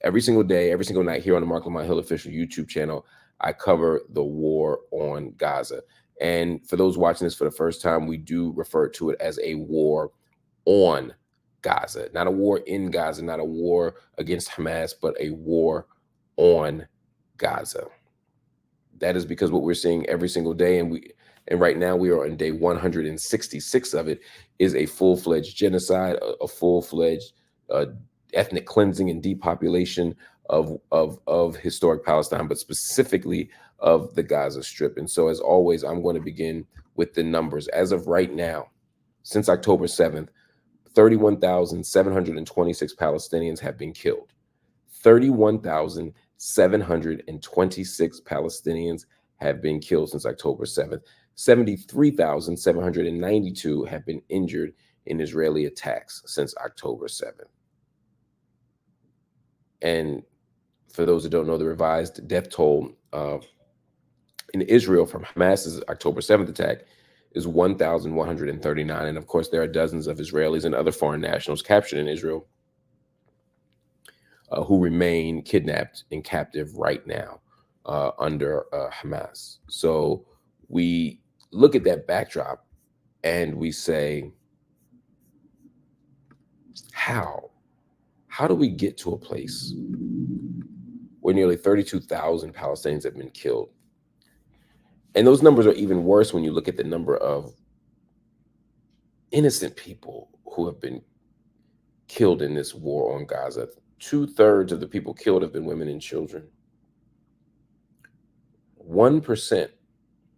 every single day, every single night here on the Marc Lamont Hill official YouTube channel, I cover the war on Gaza. And for those watching this for the first time, we do refer to it as a war on Gaza, not a war in Gaza, not a war against Hamas, but a war on Gaza. That is because what we're seeing every single day, and right now we are on day 166 of it, is a full-fledged genocide, a full-fledged ethnic cleansing and depopulation of historic Palestine, but specifically of the Gaza Strip. And so, as always, I'm going to begin with the numbers. As of right now, since October 7th, 31,726 Palestinians have been killed. 31,726 Palestinians have been killed since October 7th. 73,792 have been injured in Israeli attacks since October 7th. And for those that don't know, the revised death toll in Israel from Hamas's October 7th attack is 1,139. And of course, there are dozens of Israelis and other foreign nationals captured in Israel who remain kidnapped and captive right now under Hamas. So we look at that backdrop and we say, how do we get to a place where nearly 32,000 Palestinians have been killed? And those numbers are even worse when you look at the number of innocent people who have been killed in this war on Gaza. 2/3 of the people killed have been women and children. 1%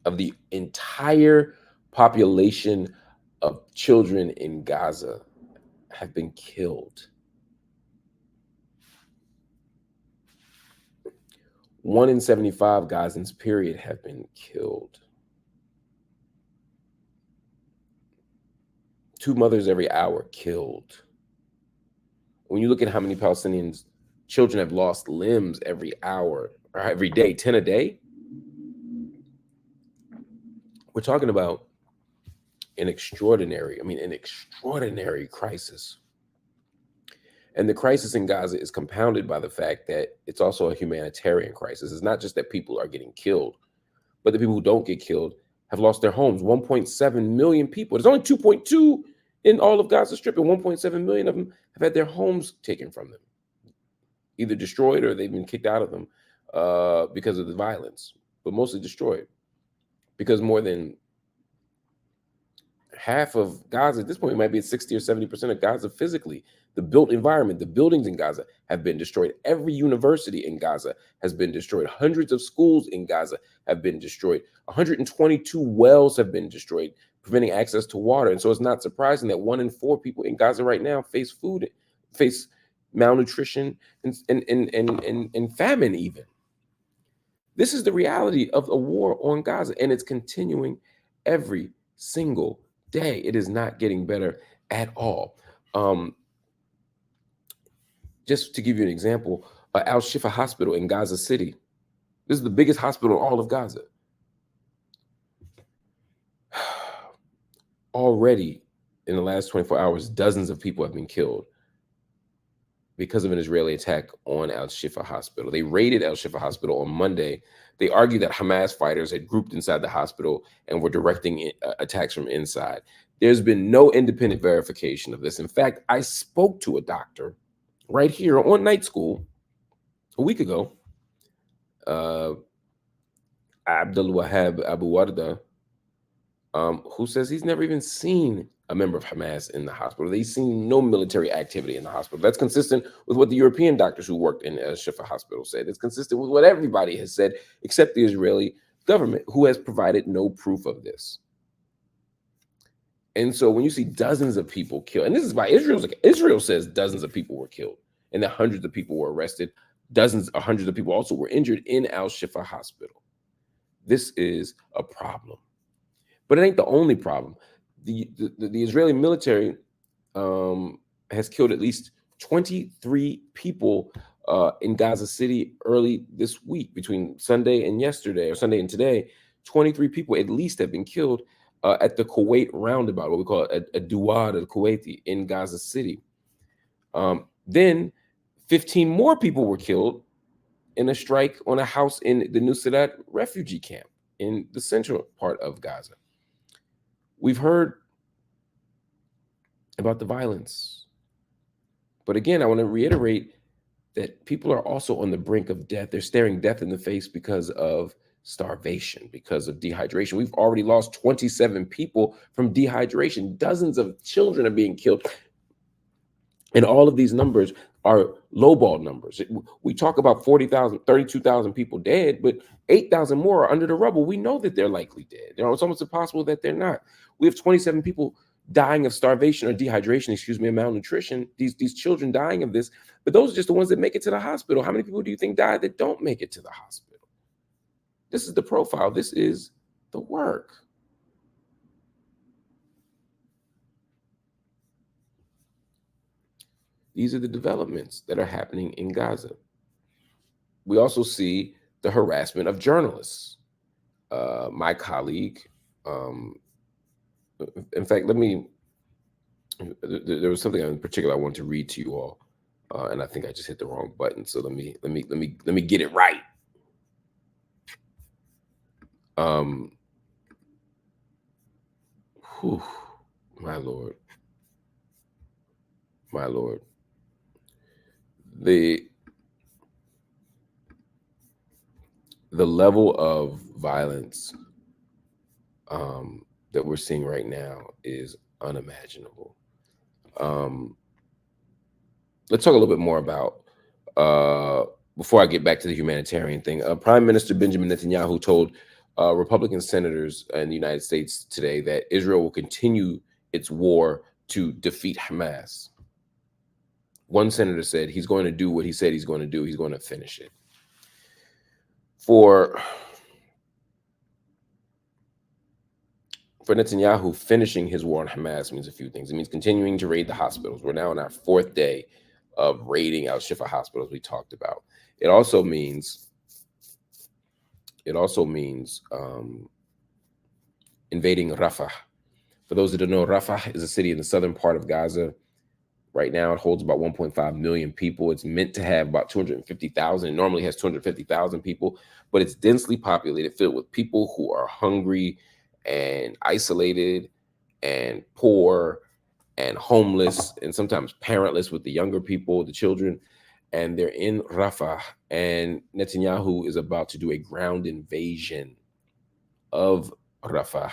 of the entire population of children in Gaza have been killed. 1 in 75 Gazans, period, have been killed. 2 mothers every hour killed. When you look at how many Palestinians children have lost limbs every hour or every day, 10 a day, we're talking about an extraordinary crisis. And the crisis in Gaza is compounded by the fact that it's also a humanitarian crisis. It's not just that people are getting killed, but the people who don't get killed have lost their homes. 1.7 million people. There's only 2.2 in all of Gaza Strip, and 1.7 million of them have had their homes taken from them, either destroyed or they've been kicked out of them because of the violence, but mostly destroyed, because more than half of Gaza at this point might be at 60 or 70% of Gaza physically. The built environment, the buildings in Gaza have been destroyed. Every university in Gaza has been destroyed. Hundreds of schools in Gaza have been destroyed. 122 wells have been destroyed, preventing access to water. And so it's not surprising that 1 in 4 people in Gaza right now face malnutrition and famine even. This is the reality of a war on Gaza, and it's continuing every single day. It is not getting better at all. Just to give you an example, Al-Shifa Hospital in Gaza City. This is the biggest hospital in all of Gaza. Already, in the last 24 hours, dozens of people have been killed because of an Israeli attack on Al-Shifa Hospital. They raided Al-Shifa Hospital on Monday. They argued that Hamas fighters had grouped inside the hospital and were directing attacks from inside. There's been no independent verification of this. In fact, I spoke to a doctor right here on Night School a week ago, Abdul Wahab Abu Warda, who says he's never even seen a member of Hamas in the hospital. They've seen no military activity in the hospital. That's consistent with what the European doctors who worked in Shifa Hospital said. It's consistent with what everybody has said, except the Israeli government, who has provided no proof of this. And so when you see dozens of people killed, and this is by Israel says dozens of people were killed and that hundreds of people were arrested. Dozens or hundreds of people also were injured in Al-Shifa Hospital. This is a problem. But it ain't the only problem. The Israeli military has killed at least 23 people in Gaza City early this week, between Sunday and yesterday, or Sunday and today. 23 people at least have been killed at the Kuwait roundabout, what we call a Duwad al-Kuwaiti in Gaza City. Then 15 more people were killed in a strike on a house in the Nusayrat refugee camp in the central part of Gaza. We've heard about the violence. But again, I want to reiterate that people are also on the brink of death. They're staring death in the face because of starvation, because of dehydration. We've already lost 27 people from dehydration. Dozens of children are being killed. And all of these numbers are lowball numbers. We talk about 40,000, 32,000 people dead, but 8,000 more are under the rubble. We know that they're likely dead. It's almost impossible that they're not. We have 27 people dying of starvation or dehydration, and malnutrition. These children dying of this, but those are just the ones that make it to the hospital. How many people do you think die that don't make it to the hospital? This is the profile. This is the work. These are the developments that are happening in Gaza. We also see the harassment of journalists. My colleague, in fact, there was something in particular I wanted to read to you all, and I think I just hit the wrong button. So let me get it right. Whew, my Lord. The level of violence that we're seeing right now is unimaginable. Let's talk a little bit more about, before I get back to the humanitarian thing, Prime Minister Benjamin Netanyahu told Republican senators in the United States today that Israel will continue its war to defeat Hamas. One senator said he's going to do what he said he's going to do. He's going to finish it. For Netanyahu, finishing his war on Hamas means a few things. It means continuing to raid the hospitals. We're now on our 4th day of raiding Al-Shifa hospitals we talked about. It also means invading Rafah. For those that don't know, Rafah is a city in the southern part of Gaza. Right now, it holds about 1.5 million people. It's meant to have about 250,000. It normally has 250,000 people, but it's densely populated, filled with people who are hungry and isolated and poor and homeless and sometimes parentless, with the younger people, the children. And they're in Rafah, and Netanyahu is about to do a ground invasion of Rafah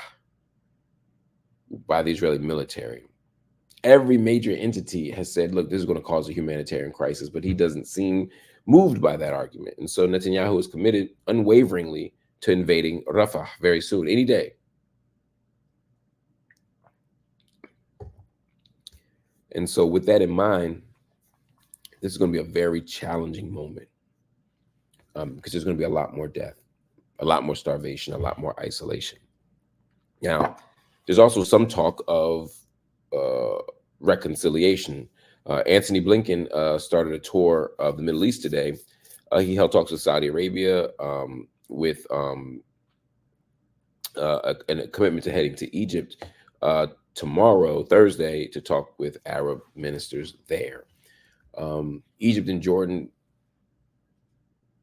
by the Israeli military. Every major entity has said, look, this is going to cause a humanitarian crisis, but he doesn't seem moved by that argument. And so Netanyahu is committed unwaveringly to invading Rafah very soon, any day. And so with that in mind, this is going to be a very challenging moment, because there's going to be a lot more death, a lot more starvation, a lot more isolation. Now, there's also some talk of reconciliation. Anthony Blinken started a tour of the Middle East today. He held talks with Saudi Arabia, with a commitment to heading to Egypt tomorrow, Thursday, to talk with Arab ministers there. Egypt and Jordan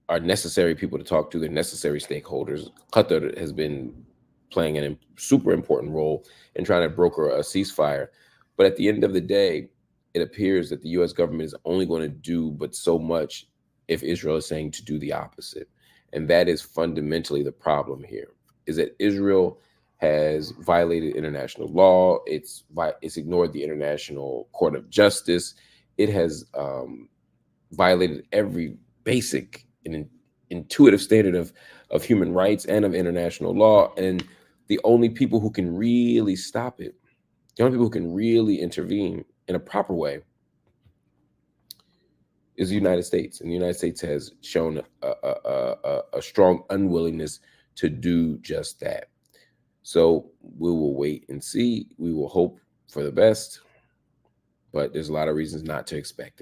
are necessary people to talk to. They're necessary stakeholders. Qatar has been playing a super important role in trying to broker a ceasefire. But at the end of the day, it appears that the U.S. government is only going to do but so much if Israel is saying to do the opposite. And that is fundamentally the problem here, is that Israel has violated international law. It's ignored the International Court of Justice. It has violated every basic and intuitive standard of human rights and of international law. And the only people who can really stop it, the only people who can really intervene in a proper way, is the United States. And the United States has shown a strong unwillingness to do just that. So we will wait and see. We will hope for the best, but there's a lot of reasons not to expect it.